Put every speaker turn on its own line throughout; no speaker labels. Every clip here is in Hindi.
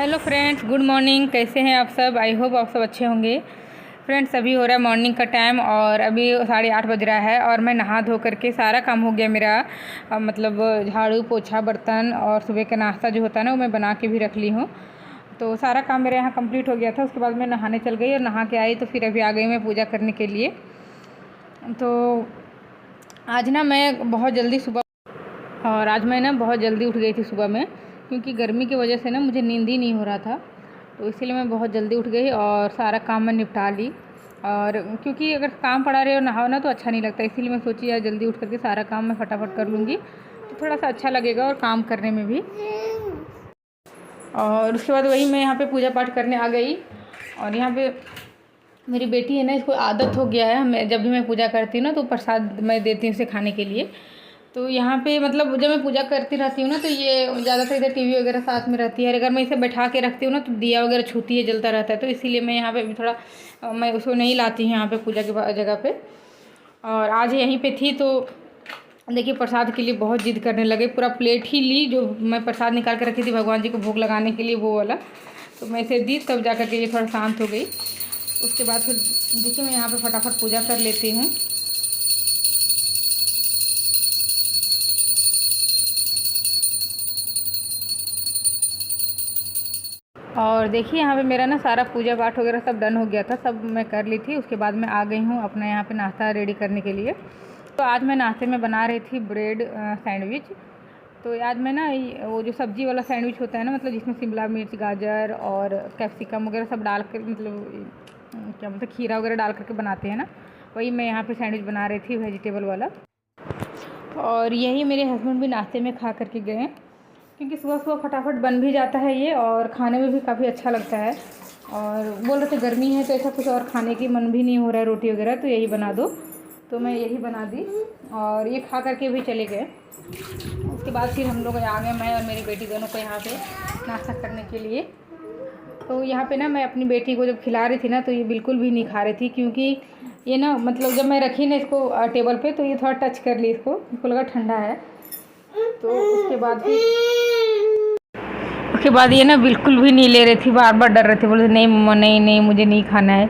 Hello friends, good morning. कैसे हैं आप सब? आई होप आप सब अच्छे होंगे। फ्रेंड्स, अभी हो रहा है मॉर्निंग का टाइम और अभी 8:30 बज रहा है और मैं नहा धो करके सारा काम हो गया मेरा। मतलब झाड़ू पोछा बर्तन और सुबह का नाश्ता जो होता है ना वो मैं बना के भी रख ली हूँ। तो सारा काम मेरे यहाँ कंप्लीट हो गया था। उसके बाद मैं नहाने चल गई और नहा के आई तो फिर अभी आ गई मैं पूजा करने के लिए। तो आज ना मैं बहुत जल्दी उठ गई थी सुबह में, क्योंकि गर्मी की वजह से ना मुझे नींद ही नहीं हो रहा था। तो इसीलिए मैं बहुत जल्दी उठ गई और सारा काम मैं निपटा ली। और क्योंकि अगर काम पड़ा रहे और नहाओ ना तो अच्छा नहीं लगता, इसीलिए मैं सोची यार जल्दी उठ करके सारा काम मैं फटाफट कर लूँगी तो थोड़ा सा अच्छा लगेगा और काम करने में भी। और उसके बाद वही मैं यहाँ पे पूजा पाठ करने आ गई। और यहाँ पे मेरी बेटी है ना, इसको आदत हो गया है, मैं जब भी मैं पूजा करती हूँ ना तो प्रसाद मैं देती हूँ उसे खाने के लिए। तो यहाँ पे मतलब जब मैं पूजा करती रहती हूँ ना तो ये ज़्यादातर इधर टीवी वगैरह साथ में रहती है। अगर मैं इसे बैठा के रखती हूँ ना तो दिया वगैरह छूती है, जलता रहता है। तो इसीलिए मैं यहाँ पे भी थोड़ा मैं उसको नहीं लाती हूँ यहाँ पे पूजा की जगह पे। और आज यहीं पे थी तो देखिए प्रसाद के लिए बहुत जिद करने लगे। पूरा प्लेट ही ली, जो मैं प्रसाद निकाल कर रखी थी भगवान जी को भोग लगाने के लिए वो वाला, तो मैं इसे दी तब जा कर के ये थोड़ा शांत हो गई। उसके बाद फिर देखिए मैं यहाँ पे फटाफट पूजा कर लेती हूँ। और देखिए यहाँ पे मेरा ना सारा पूजा पाठ वगैरह सब डन हो गया था, सब मैं कर ली थी। उसके बाद मैं आ गई हूँ अपना यहाँ पे नाश्ता रेडी करने के लिए। तो आज मैं नाश्ते में बना रही थी ब्रेड सैंडविच। तो आज मैं ना वो जो सब्ज़ी वाला सैंडविच होता है ना, मतलब जिसमें शिमला मिर्च, गाजर और कैप्सिकम वगैरह सब डाल कर, मतलब क्या बोलते खीरा वगैरह डाल करके बनाते हैं ना, वही मैं यहाँ पर सैंडविच बना रही थी वेजिटेबल वाला। और यही मेरे हस्बैंड भी नाश्ते में खा करके गए, क्योंकि सुबह सुबह फटाफट बन भी जाता है ये और खाने में भी काफ़ी अच्छा लगता है। और बोल रहे थे गर्मी है तो ऐसा कुछ और खाने की मन भी नहीं हो रहा है रोटी वगैरह, तो यही बना दो। तो मैं यही बना दी और ये खा करके भी चले गए। उसके बाद फिर हम लोग आ गए, मैं और मेरी बेटी दोनों को यहाँ पे नाश्ता करने के लिए। तो यहाँ पे ना मैं अपनी बेटी को जब खिला रही थी ना तो ये बिल्कुल भी नहीं खा रही थी, क्योंकि ये ना मतलब जब मैं रखी ना इसको टेबल पे तो ये थोड़ा टच कर ली, इसको लगा ठंडा है। तो उसके बाद ये ना बिल्कुल भी नहीं ले रही थी, बार बार डर रही थी, बोले नहीं मम्मा नहीं नहीं मुझे नहीं खाना है।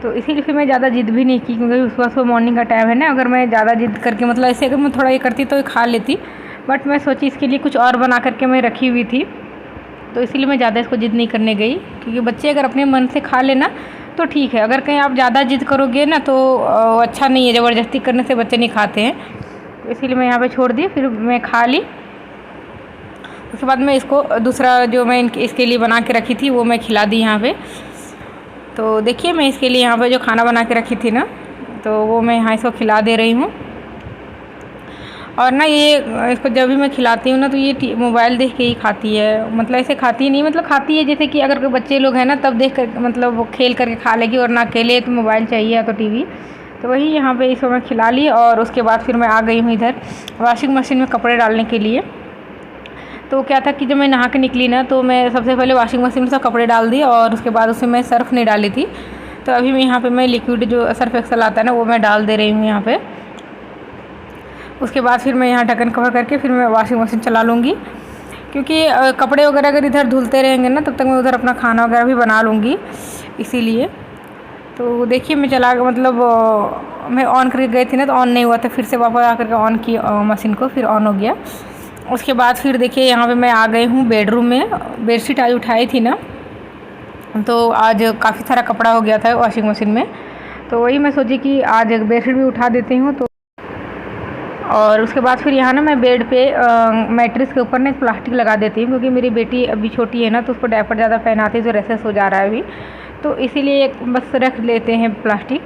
तो इसीलिए फिर मैं ज़्यादा जिद भी नहीं की, क्योंकि सुबह सुबह मॉर्निंग का टाइम है ना। अगर मैं ज़्यादा जिद करके मतलब ऐसे अगर मैं थोड़ा ये करती तो ये खा लेती, बट मैं सोची इसके लिए कुछ और बना करके मैं रखी हुई थी, तो इसीलिए मैं ज़्यादा इसको जिद नहीं करने गई। क्योंकि बच्चे अगर अपने मन से खा लेना तो ठीक है, अगर कहीं आप ज़्यादा जिद करोगे ना तो अच्छा नहीं है, ज़बरदस्ती करने से बच्चे नहीं खाते हैं। तो इसीलिए मैं यहाँ पे छोड़ दी, फिर मैं खा ली। उसके बाद मैं इसको दूसरा जो मैं इसके लिए बना के रखी थी वो मैं खिला दी यहाँ पे। तो देखिए मैं इसके लिए यहाँ पे जो खाना बना के रखी थी ना तो वो मैं यहाँ इसको खिला दे रही हूँ। और ना ये इसको जब भी मैं खिलाती हूँ ना तो ये मोबाइल देख के ही खाती है, मतलब ऐसे खाती नहीं, मतलब खाती है जैसे कि अगर कोई बच्चे लोग हैं ना तब देख कर मतलब वो खेल करके खा लेगी, और ना अकेले तो मोबाइल चाहिए या तो टीवी। तो वही यहाँ पे इसको मैं खिला ली। और उसके बाद फिर मैं आ गई हूँ इधर वॉशिंग मशीन में कपड़े डालने के लिए। तो क्या था कि जब मैं नहा के निकली ना तो मैं सबसे पहले वॉशिंग मशीन में सब कपड़े डाल दिए और उसके बाद उसमें मैं सर्फ़ नहीं डाली थी। तो अभी मैं यहाँ पे मैं लिक्विड जो सर्फ एक्सल आता है ना वो मैं डाल दे रही हूँ यहाँ पे। उसके बाद फिर मैं यहाँ ढक्कन कवर करके फिर मैं वॉशिंग मशीन चला लूँगी, क्योंकि कपड़े वगैरह अगर इधर धुलते रहेंगे ना तब तक मैं उधर अपना खाना वगैरह भी बना लूँगी, इसीलिए। तो देखिए मैं चला मतलब मैं ऑन करके गई थी ना तो ऑन नहीं हुआ था, फिर से वापस आ करके ऑन की मशीन को, फिर ऑन हो गया। उसके बाद फिर देखिए यहाँ पे मैं आ गई हूँ बेडरूम में। बेडशीट आज उठाई थी ना तो आज काफ़ी सारा कपड़ा हो गया था वॉशिंग मशीन में, तो वही मैं सोची कि आज बेडशीट भी उठा देती हूँ। तो और उसके बाद फिर यहाँ ना मैं बेड पे मैट्रेस के ऊपर ना प्लास्टिक लगा देती हूँ, क्योंकि मेरी बेटी अभी छोटी है ना तो उसको डायपर ज़्यादा पहनाती है तो रेसेस हो जा रहा है अभी, तो इसीलिए बस रख लेते हैं प्लास्टिक।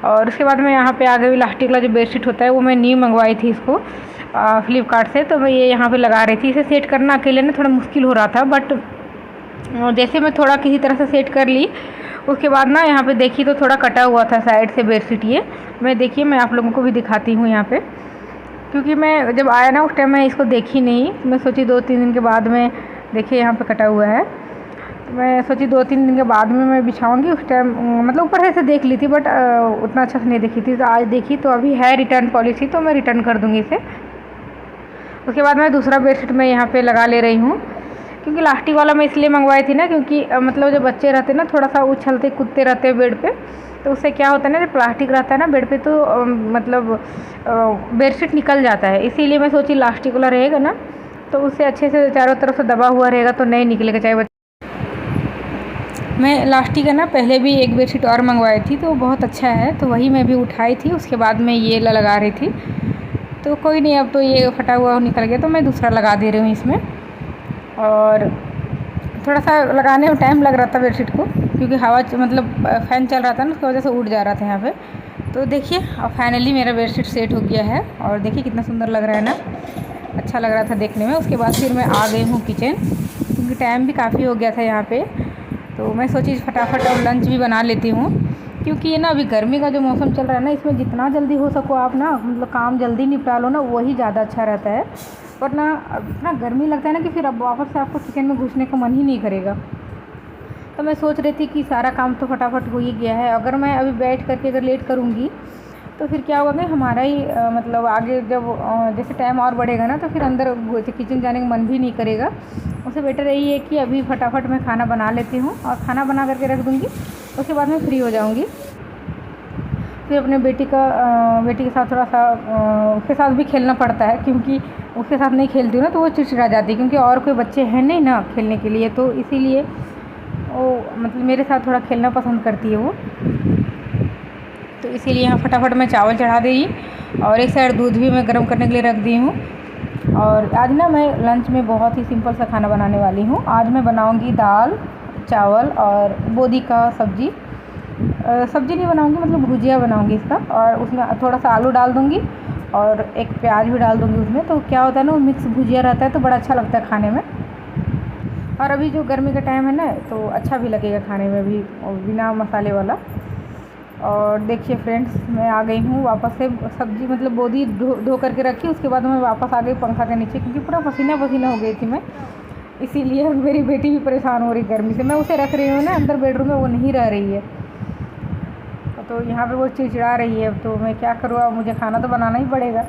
और उसके बाद मैं यहाँ पे आ गई, इलास्टिक वाला जो बेडशीट होता है वो मैं न्यू मंगवाई थी इसको फ्लिपकार्ट से। तो मैं ये यहाँ पे लगा रही थी। इसे सेट करना अकेले ना थोड़ा मुश्किल हो रहा था, बट जैसे मैं थोड़ा किसी तरह से सेट कर ली उसके बाद ना यहाँ पे देखी तो थोड़ा कटा हुआ था साइड से बेडशीट। ये मैं देखिए मैं आप लोगों को भी दिखाती हूँ यहाँ पे, क्योंकि मैं जब आया ना उस टाइम मैं इसको देखी नहीं, मैं सोची 2-3 दिन के बाद में देखिए यहाँ पे कटा हुआ है। तो मैं सोची 2-3 दिन के बाद में मैं बिछाऊंगी। उस टाइम मतलब ऊपर से देख ली थी बट उतना अच्छा से नहीं देखी थी, तो आज देखी तो अभी है रिटर्न पॉलिसी, तो मैं रिटर्न कर दूँगी इसे। उसके बाद मैं दूसरा बेडशीट मैं यहाँ पे लगा ले रही हूँ। क्योंकि लास्टिक वाला मैं इसलिए मंगवाई थी ना, क्योंकि मतलब जो बच्चे रहते हैं ना थोड़ा सा उछलते कूदते रहते हैं बेड पे, तो उससे क्या होता है ना, जो प्लास्टिक रहता है ना बेड पे तो मतलब बेडशीट निकल जाता है। इसीलिए मैं सोची लास्टिक वाला रहेगा ना तो उससे अच्छे से चारों तरफ से दबा हुआ रहेगा तो नहीं निकलेगा। चाहे मैं लास्टिक का ना पहले भी एक बेडशीट और मंगवाई थी तो बहुत अच्छा है, तो वही मैं भी उठाई थी, उसके बाद मैं ये लगा रही थी। तो कोई नहीं, अब तो ये फटा हुआ निकल गया तो मैं दूसरा लगा दे रही हूँ इसमें। और थोड़ा सा लगाने में टाइम लग रहा था बेडशीट को, क्योंकि हवा मतलब फ़ैन चल रहा था ना उसकी वजह से उड़ जा रहा था यहाँ पे। तो देखिए अब फाइनली मेरा बेडशीट सेट हो गया है और देखिए कितना सुंदर लग रहा है ना, अच्छा लग रहा था देखने में। उसके बाद फिर मैं आ गई हूँ किचन, क्योंकि टाइम भी काफ़ी हो गया था यहाँ पे। तो मैं सोची फटाफट अब लंच भी बना लेती हूँ, क्योंकि ये ना अभी गर्मी का जो मौसम चल रहा है ना, इसमें जितना जल्दी हो सको आप ना मतलब काम जल्दी निपटा लो ना, वही ज़्यादा अच्छा रहता है। वरना इतना गर्मी लगता है ना कि फिर अब वापस से आपको किचन में घुसने का मन ही नहीं करेगा। तो मैं सोच रही थी कि सारा काम तो फटाफट हो ही गया है, अगर मैं अभी बैठ करके अगर लेट करूँगी तो फिर क्या होगा कि हमारा ही मतलब आगे जब जैसे टाइम और बढ़ेगा ना तो फिर अंदर किचन जाने का मन भी नहीं करेगा। उससे बेटर यही है कि अभी फटाफट मैं खाना बना लेती हूँ और खाना बना करके रख दूँगी, उसके बाद मैं फ्री हो जाऊँगी। फिर अपने बेटी के साथ थोड़ा सा उसके साथ भी खेलना पड़ता है, क्योंकि उसके साथ नहीं खेलती हूँ ना तो वो चिड़चिड़ा जाती है, क्योंकि और कोई बच्चे हैं नहीं ना खेलने के लिए, तो इसीलिए वो मतलब मेरे साथ थोड़ा खेलना पसंद करती है वो। तो इसीलिए यहाँ फटाफट मैं चावल चढ़ा दी और एक साइड दूध भी मैं गर्म करने के लिए रख दी हूँ। और आज ना मैं लंच में बहुत ही सिंपल सा खाना बनाने वाली हूँ। आज मैं बनाऊँगी दाल चावल और बोदी का सब्ज़ी। सब्ज़ी नहीं बनाऊँगी, मतलब भुजिया बनाऊँगी इसका, और उसमें थोड़ा सा आलू डाल दूँगी और एक प्याज भी डाल दूँगी उसमें। तो क्या होता है ना, वो मिक्स भुजिया रहता है तो बड़ा अच्छा लगता है खाने में। और अभी जो गर्मी का टाइम है ना तो अच्छा भी लगेगा खाने में भी, बिना मसाले वाला। और देखिए फ्रेंड्स, मैं आ गई हूँ वापस से। सब्ज़ी मतलब बोदी धो करके रखी, उसके बाद मैं वापस आ गई पंखा के नीचे, क्योंकि पूरा पसीना पसीना हो गई थी मैं। इसीलिए मेरी बेटी भी परेशान हो रही गर्मी से। मैं उसे रख रही हूँ ना अंदर बेडरूम में, वो नहीं रह रही है, तो यहाँ पे वो चिड़चिड़ा रही है। तो मैं क्या करूँ, अब मुझे खाना तो बनाना ही पड़ेगा।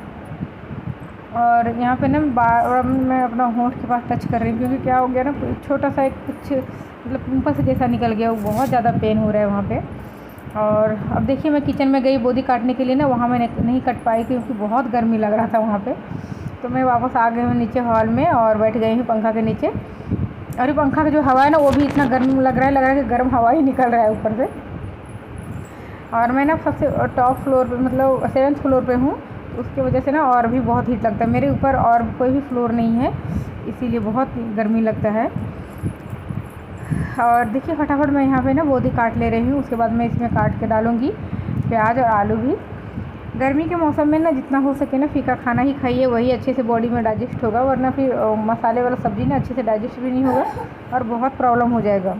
और यहाँ पे ना मैं अपना होंठ के पास टच कर रही हूँ, क्योंकि क्या हो गया ना, छोटा सा एक कुछ मतलब पिंपल से जैसा निकल गया, वो बहुत ज़्यादा पेन हो रहा है वहाँ पे। और अब देखिए मैं किचन में गई बोदी काटने के लिए ना, वहाँ मैंने नहीं कट पाई क्योंकि बहुत गर्मी लग रहा था वहाँ पे। तो मैं वापस आ गई हूँ नीचे हॉल में और बैठ गई हूँ पंखा के नीचे। और ये पंखा का जो हवा है ना वो भी इतना गर्म लग रहा है कि गर्म हवा ही निकल रहा है ऊपर से। और मैं ना सबसे टॉप फ्लोर पे मतलब 7th फ्लोर पे हूँ, उसकी वजह से ना और भी बहुत हीट लगता है। मेरे ऊपर और कोई भी फ्लोर नहीं है, इसीलिए बहुत गर्मी लगता है। और देखिए फटाफट मैं यहाँ पे ना बोदी काट ले रही हूँ, उसके बाद मैं इसमें काट के डालूँगी प्याज और आलू भी। गर्मी के मौसम में ना जितना हो सके ना फीका खाना ही खाइए, वही अच्छे से बॉडी में डाइजेस्ट होगा, वरना फिर मसाले वाला सब्ज़ी ना अच्छे से डाइजेस्ट भी नहीं होगा और बहुत प्रॉब्लम हो जाएगा।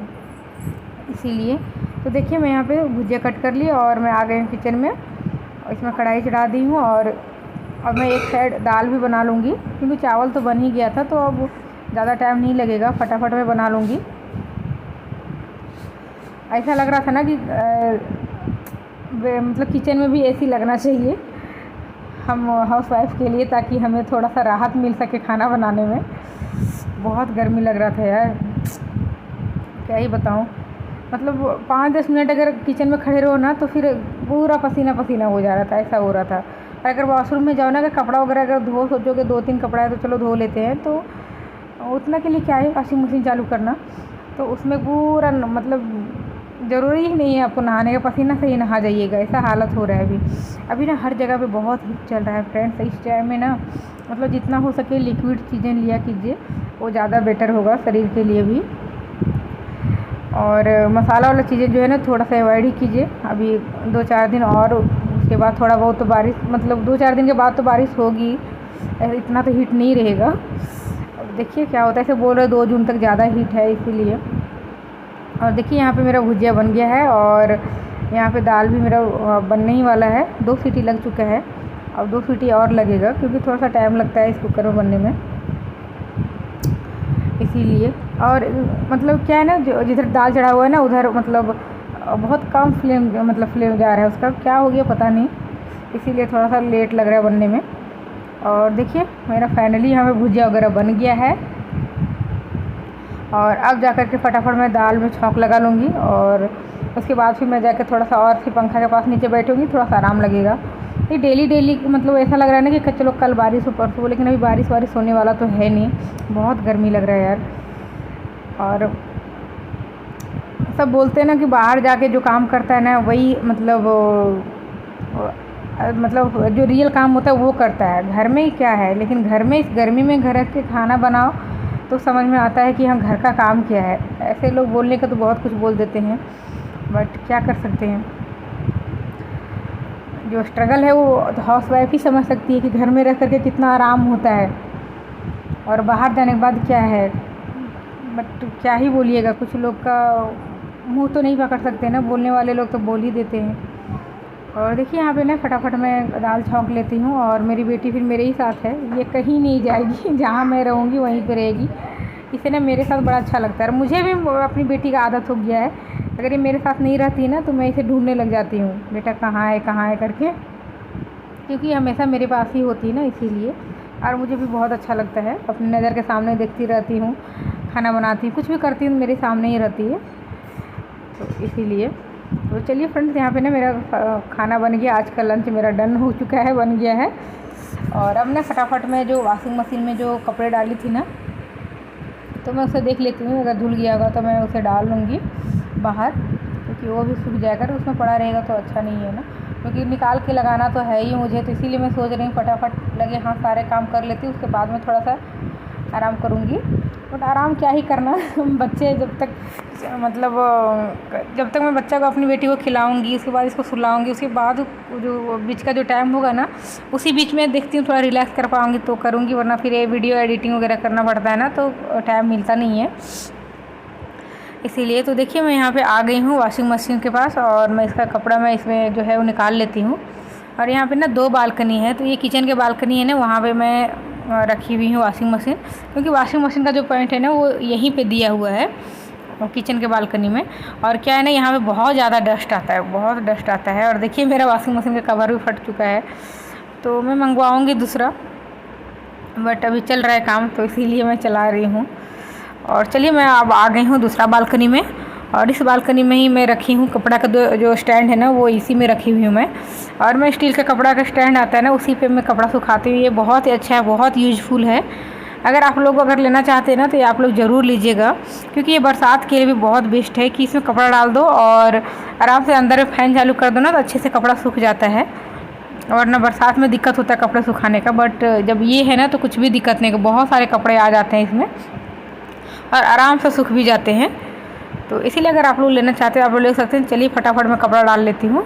इसीलिए तो देखिए मैं यहाँ पे भुजिया कट कर ली और मैं आ गई हूँ किचन में, इसमें कढ़ाई चढ़ा दी हूँ। और अब मैं एक साइड दाल भी बना लूँगी, क्योंकि चावल तो बन ही गया था तो अब ज़्यादा टाइम नहीं लगेगा, फटाफट मैं बना लूँगी। ऐसा लग रहा था ना कि मतलब किचन में भी एसी लगना चाहिए हम हाउसवाइफ के लिए, ताकि हमें थोड़ा सा राहत मिल सके खाना बनाने में। बहुत गर्मी लग रहा था यार, क्या ही बताऊँ। मतलब 5-10 मिनट अगर किचन में खड़े रहो ना तो फिर पूरा पसीना पसीना हो जा रहा था, ऐसा हो रहा था। और अगर वॉशरूम में जाओ ना, अगर कपड़ा वगैरह अगर धो सोचोगे 2-3 कपड़ा है तो चलो धो लेते हैं, तो उतना के लिए क्या है वॉशिंग मशीन चालू करना, तो उसमें पूरा मतलब ज़रूरी ही नहीं है आपको नहाने का, पसीना से ही नहा जाइएगा, ऐसा हालत हो रहा है अभी ना हर जगह पे बहुत हीट चल रहा है फ्रेंड्स। इस टाइम में ना मतलब जितना हो सके लिक्विड चीज़ें लिया कीजिए, वो ज़्यादा बेटर होगा शरीर के लिए भी। और मसाला वाला चीज़ें जो है ना थोड़ा सा अवॉइड ही कीजिए अभी 2-4 दिन, और उसके बाद थोड़ा बहुत तो बारिश, मतलब 2-4 दिन के बाद तो बारिश होगी, इतना तो हीट नहीं रहेगा। अब देखिए क्या होता है, ऐसे बोल रहे 2 जून तक ज़्यादा हीट है इसीलिए। और देखिए यहाँ पे मेरा भुजिया बन गया है और यहाँ पे दाल भी मेरा बनने ही वाला है। 2 सीटी लग चुका है, अब 2 सीटी और लगेगा, क्योंकि थोड़ा सा टाइम लगता है इस कुकर में बनने में, इसीलिए। और मतलब क्या है ना, जो जिधर दाल चढ़ा हुआ है ना उधर मतलब बहुत कम फ्लेम जा रहा है उसका, क्या हो गया पता नहीं, इसीलिए थोड़ा सा लेट लग रहा है बनने में। और देखिए मेरा फाइनली यहाँ पे भुजिया वगैरह बन गया है। और अब जा कर के फटाफट मैं दाल में छौंक लगा लूँगी और उसके बाद फिर मैं जाकर थोड़ा सा और फिर पंखा के पास नीचे बैठूँगी, थोड़ा सा आराम लगेगा। ये डेली मतलब ऐसा लग रहा है ना कि चलो कल बारिश हो परसों हो, लेकिन अभी बारिश होने वाला तो है नहीं, बहुत गर्मी लग रहा है यार। और सब बोलते हैं ना कि बाहर जाके जो काम करता है ना वही मतलब जो रियल काम होता है वो करता है, घर में ही क्या है। लेकिन घर में इस गर्मी में घर के खाना बनाओ तो समझ में आता है कि हाँ घर का काम क्या है। ऐसे लोग बोलने का तो बहुत कुछ बोल देते हैं, बट क्या कर सकते हैं। जो स्ट्रगल है वो हाउस वाइफ ही समझ सकती है कि घर में रह करके कितना आराम होता है और बाहर जाने के बाद क्या है। बट क्या ही बोलिएगा, कुछ लोग का मुंह तो नहीं पकड़ सकते ना, बोलने वाले लोग तो बोल ही देते हैं। और देखिए यहाँ पे ना फटाफट मैं दाल छौंक लेती हूँ और मेरी बेटी फिर मेरे ही साथ है, ये कहीं नहीं जाएगी, जहाँ मैं रहूँगी वहीं पे रहेगी। इसे ना मेरे साथ बड़ा अच्छा लगता है और मुझे भी अपनी बेटी का आदत हो गया है, अगर ये मेरे साथ नहीं रहती ना तो मैं इसे ढूंढने लग जाती हूँ, बेटा कहाँ है करके, क्योंकि हमेशा मेरे पास ही होती है ना, इसीलिए। और मुझे भी बहुत अच्छा लगता है, अपनी नज़र के सामने देखती रहती हूँ, खाना बनाती हूँ, कुछ भी करती हूँ मेरे सामने ही रहती है, तो इसीलिए। तो चलिए फ्रेंड्स, यहाँ पे ना मेरा खाना बन गया, आज का लंच मेरा डन हो चुका है, बन गया है। और अब ना फटाफट मैं जो वॉशिंग मशीन में जो कपड़े डाली थी ना, तो मैं उसे देख लेती हूँ, अगर धुल गया होगा तो मैं उसे डाल लूँगी बाहर, क्योंकि वो भी सूख जाएगा, उसमें पड़ा रहेगा तो अच्छा नहीं है ना, क्योंकि निकाल के लगाना तो है ही मुझे, तो इसीलिए मैं सोच रही हूँ फटाफट लगे हाँ सारे काम कर लेती हूँ, उसके बाद में थोड़ा सा आराम करूँगी। बट आराम क्या ही करना बच्चे जब तक जब तक मैं बच्चा को अपनी बेटी को खिलाऊंगी, उसके बाद इसको सुलाऊंगी, उसके बाद जो बीच का जो टाइम होगा ना, उसी बीच में देखती हूँ थोड़ा रिलैक्स कर पाऊंगी तो करूँगी, वरना फिर ये वीडियो एडिटिंग वगैरह करना पड़ता है ना, तो टाइम मिलता नहीं है, इसीलिए। तो देखिए मैं यहाँ पे आ गई हूँ वॉशिंग मशीन के पास और मैं इसका कपड़ा मैं इसमें जो है वो निकाल लेती हूँ। और यहाँ पे ना 2 बालकनी है, तो ये किचन के बालकनी है ना, वहाँ पे मैं रखी हुई हूँ वॉशिंग मशीन, क्योंकि वॉशिंग मशीन का जो पॉइंट है ना वो यहीं पे दिया हुआ है किचन के बालकनी में। और क्या है ना, यहाँ पे बहुत ज़्यादा डस्ट आता है, बहुत डस्ट आता है। और देखिए मेरा वॉशिंग मशीन का कवर भी फट चुका है, तो मैं मंगवाऊँगी दूसरा, बट अभी चल रहा है काम, तो इसीलिए मैं चला रही हूँ। और चलिए मैं अब आ गई हूँ दूसरा बालकनी में, और इस बालकनी में ही मैं रखी हूँ कपड़ा का जो स्टैंड है ना, वो इसी में रखी हुई हूँ मैं। और मैं स्टील का कपड़ा का स्टैंड आता है ना, उसी पे मैं कपड़ा सुखाती हूँ। ये बहुत ही अच्छा है, बहुत यूजफुल है। अगर आप लोग अगर लेना चाहते हैं ना तो ये आप लोग ज़रूर लीजिएगा, क्योंकि ये बरसात के लिए भी बहुत बेस्ट है कि इसमें कपड़ा डाल दो और आराम से अंदर में फ़ैन चालू कर दो ना, तो अच्छे से कपड़ा सूख जाता है। वरना बरसात में दिक्कत होता है कपड़े सुखाने का, बट जब ये है ना तो कुछ भी दिक्कत नहीं, बहुत सारे कपड़े आ जाते हैं इसमें और आराम से सूख भी जाते हैं। तो इसीलिए अगर आप लोग लेना चाहते हो आप लोग ले सकते हैं। चलिए फटाफट मैं कपड़ा डाल लेती हूँ।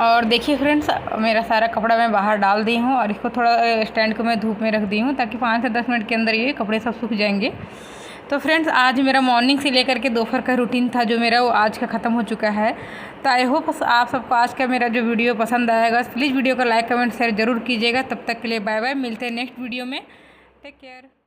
और देखिए फ्रेंड्स, मेरा सारा कपड़ा मैं बाहर डाल दी हूँ और इसको थोड़ा स्टैंड को मैं धूप में रख दी हूँ, ताकि 5 से 10 मिनट के अंदर ये कपड़े सब सूख जाएंगे। तो फ्रेंड्स, आज मेरा मॉर्निंग से लेकर के दोपहर का रूटीन था जो मेरा, वो आज का ख़त्म हो चुका है। तो आई होप आप सबको आज का मेरा जो वीडियो पसंद आएगा। प्लीज़ वीडियो को लाइक कमेंट शेयर ज़रूर कीजिएगा। तब तक के लिए बाय बाय, मिलते हैं नेक्स्ट वीडियो में। Take care.